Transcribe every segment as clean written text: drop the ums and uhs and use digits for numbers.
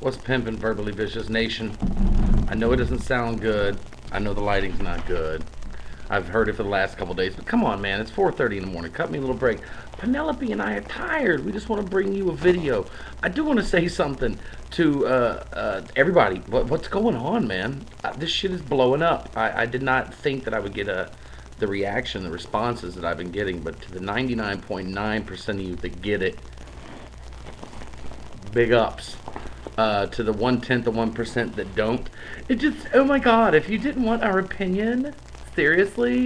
What's pimpin', verbally vicious nation? I know it doesn't sound good. I know the lighting's not good. I've heard it for the last couple days, but come on, man. It's 4:30 in the morning. Cut me a little break. Penelope and I are tired. We just want to bring you a video. I do want to say something to everybody. What's going on, man? This shit is blowing up. I did not think that I would get the reaction, the responses that I've been getting, but to the 99.9% of you that get it, big ups. To the 1/10 of 1% that don't, it just, oh my god, if you didn't want our opinion, seriously,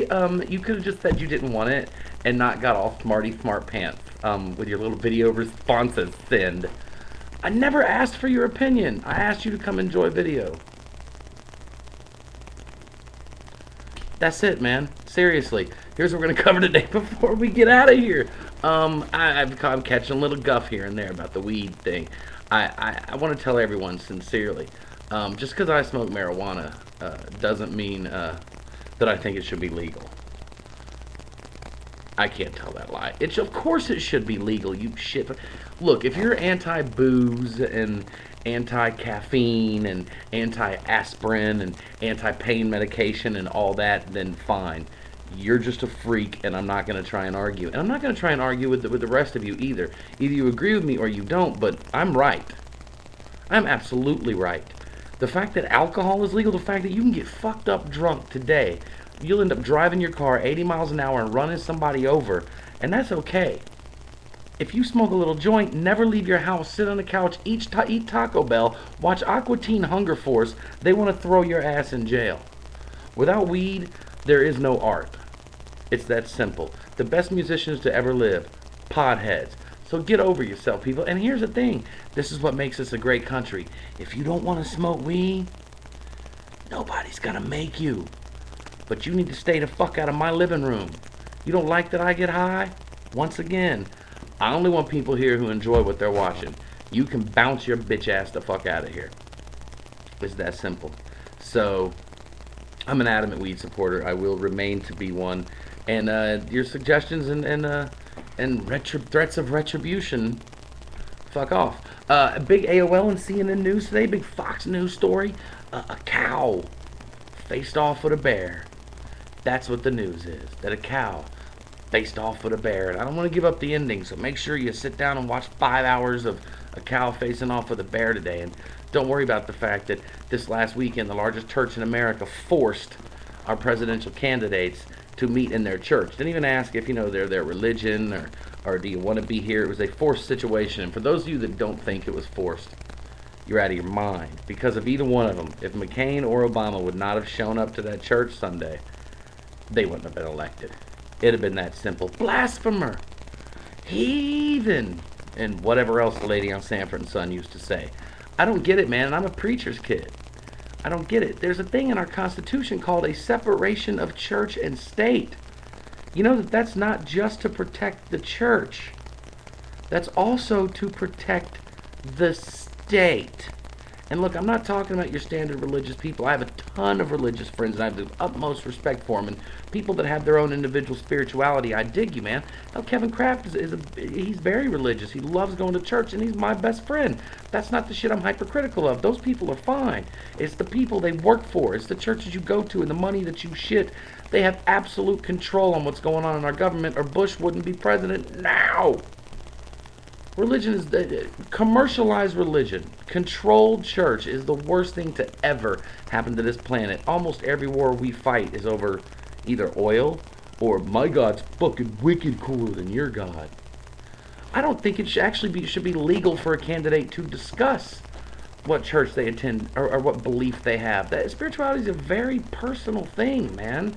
you could have just said you didn't want it and not got all smarty smart pants with your little video responses send. I never asked for your opinion. I asked you to come enjoy video. That's it, man. Seriously. Here's what we're going to cover today before we get out of here. I'm catching a little guff here and there about the weed thing. I want to tell everyone sincerely, just because I smoke marijuana doesn't mean that I think it should be legal. I can't tell that lie. Of course it should be legal, you shit. Look, if you're anti-booze and anti-caffeine and anti-aspirin and anti-pain medication and all that, then fine. You're just a freak, and I'm not going to try and argue. And I'm not going to try and argue with the rest of you either. Either you agree with me or you don't, but I'm right. I'm absolutely right. The fact that alcohol is legal, the fact that you can get fucked up drunk today, you'll end up driving your car 80 miles an hour and running somebody over, and that's okay. If you smoke a little joint, never leave your house, sit on the couch, eat Taco Bell, watch Aqua Teen Hunger Force, they want to throw your ass in jail. Without weed, there is no art. It's that simple. The best musicians to ever live, podheads. So get over yourself, people. And here's the thing. This is what makes us a great country. If you don't want to smoke weed, nobody's gonna make you. But you need to stay the fuck out of my living room. You don't like that I get high? Once again, I only want people here who enjoy what they're watching. You can bounce your bitch ass the fuck out of here. It's that simple. So, I'm an adamant weed supporter. I will remain to be one. And your suggestions and threats of retribution, fuck off. A big AOL and CNN news today, big Fox News story. A cow faced off with a bear. That's what the news is. That a cow faced off with a bear. And I don't want to give up the ending, so make sure you sit down and watch 5 hours of a cow facing off with a bear today. And don't worry about the fact that this last weekend, the largest church in America forced our presidential candidates to meet in their church. Didn't even ask if, they're their religion or do you want to be here. It was a forced situation. And for those of you that don't think it was forced, you're out of your mind. Because of either one of them, if McCain or Obama would not have shown up to that church Sunday, they wouldn't have been elected. It'd have been that simple. Blasphemer, heathen, and whatever else the lady on Sanford and Son used to say. I don't get it, man, and I'm a preacher's kid. I don't get it. There's a thing in our Constitution called a separation of church and state. You know that's not just to protect the church. That's also to protect the state. And look, I'm not talking about your standard religious people. I have a ton of religious friends, and I have the utmost respect for them. And people that have their own individual spirituality, I dig you, man. Now, Kevin Kraft he's very religious. He loves going to church, and he's my best friend. That's not the shit I'm hypercritical of. Those people are fine. It's the people they work for. It's the churches you go to and the money that you shit. They have absolute control on what's going on in our government, or Bush wouldn't be president now. Religion is commercialized religion. Controlled church is the worst thing to ever happen to this planet. Almost every war we fight is over either oil or my God's fucking wicked cooler than your God. I don't think it should be legal for a candidate to discuss what church they attend or what belief they have. That spirituality is a very personal thing, man.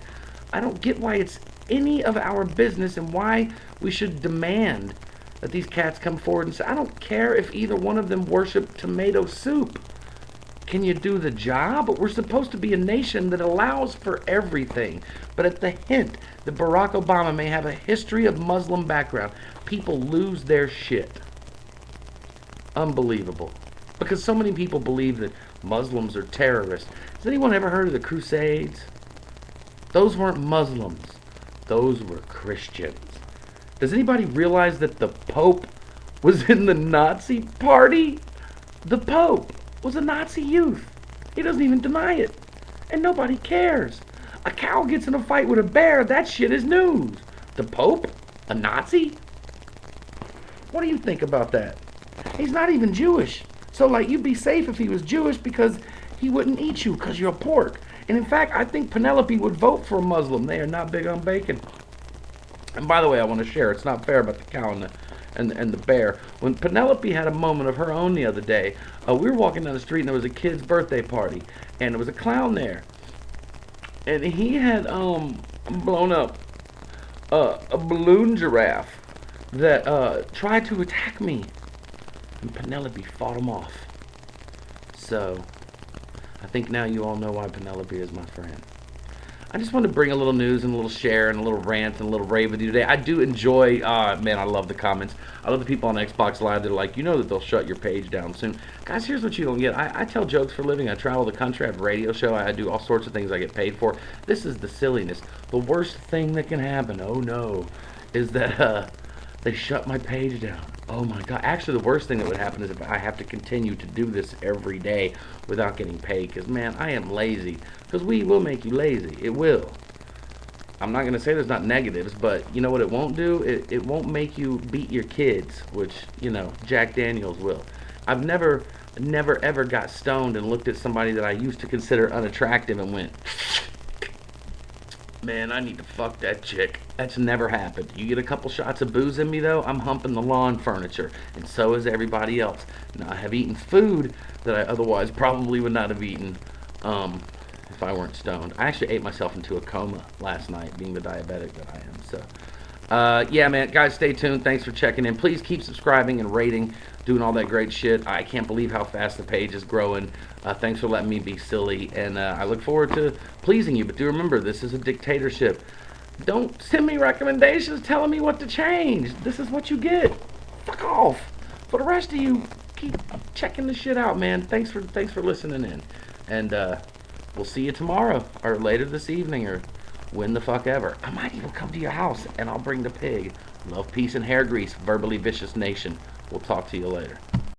I don't get why it's any of our business and why we should demand that these cats come forward and say, I don't care if either one of them worship tomato soup. Can you do the job? We're supposed to be a nation that allows for everything. But at the hint that Barack Obama may have a history of Muslim background, people lose their shit. Unbelievable. Because so many people believe that Muslims are terrorists. Has anyone ever heard of the Crusades? Those weren't Muslims. Those were Christians. Does anybody realize that the Pope was in the Nazi Party? The Pope. was a Nazi youth. He doesn't even deny it. And nobody cares. A cow gets in a fight with a bear, that shit is news. The Pope? A Nazi? What do you think about that? He's not even Jewish. So, like, you'd be safe if he was Jewish because he wouldn't eat you because you're pork. And in fact, I think Penelope would vote for a Muslim. They are not big on bacon. And by the way, I want to share, it's not fair about the cow and the bear. When Penelope had a moment of her own the other day, we were walking down the street and there was a kid's birthday party. And there was a clown there. And he had blown up a balloon giraffe that tried to attack me. And Penelope fought him off. So, I think now you all know why Penelope is my friend. I just wanted to bring a little news and a little share and a little rant and a little rave with you today. I do enjoy, man, I love the comments. I love the people on Xbox Live that are like, you know that they'll shut your page down soon. Guys, here's what you don't get. I tell jokes for a living. I travel the country. I have a radio show. I do all sorts of things I get paid for. This is the silliness. The worst thing that can happen, oh no, is that they shut my page down. Oh my God. Actually, the worst thing that would happen is if I have to continue to do this every day without getting paid. Because, man, I am lazy. Because weed will make you lazy. It will. I'm not going to say there's not negatives, but you know what it won't do? It won't make you beat your kids, which, you know, Jack Daniels will. I've never ever got stoned and looked at somebody that I used to consider unattractive and went, man, I need to fuck that chick. That's never happened. You get a couple shots of booze in me, though, I'm humping the lawn furniture, and so is everybody else. Now, I have eaten food that I otherwise probably would not have eaten if I weren't stoned. I actually ate myself into a coma last night, being the diabetic that I am. So, yeah, man, guys, stay tuned. Thanks for checking in. Please keep subscribing and rating, doing all that great shit. I can't believe how fast the page is growing. Thanks for letting me be silly, and I look forward to pleasing you. But do remember, this is a dictatorship. Don't send me recommendations telling me what to change. This is what you get. Fuck off. For the rest of you, keep checking the shit out, man. Thanks for listening in, and we'll see you tomorrow or later this evening or when the fuck ever. I might even come to your house and I'll bring the pig. Love, peace, and hair grease. Verbally Vicious Nation. We'll talk to you later.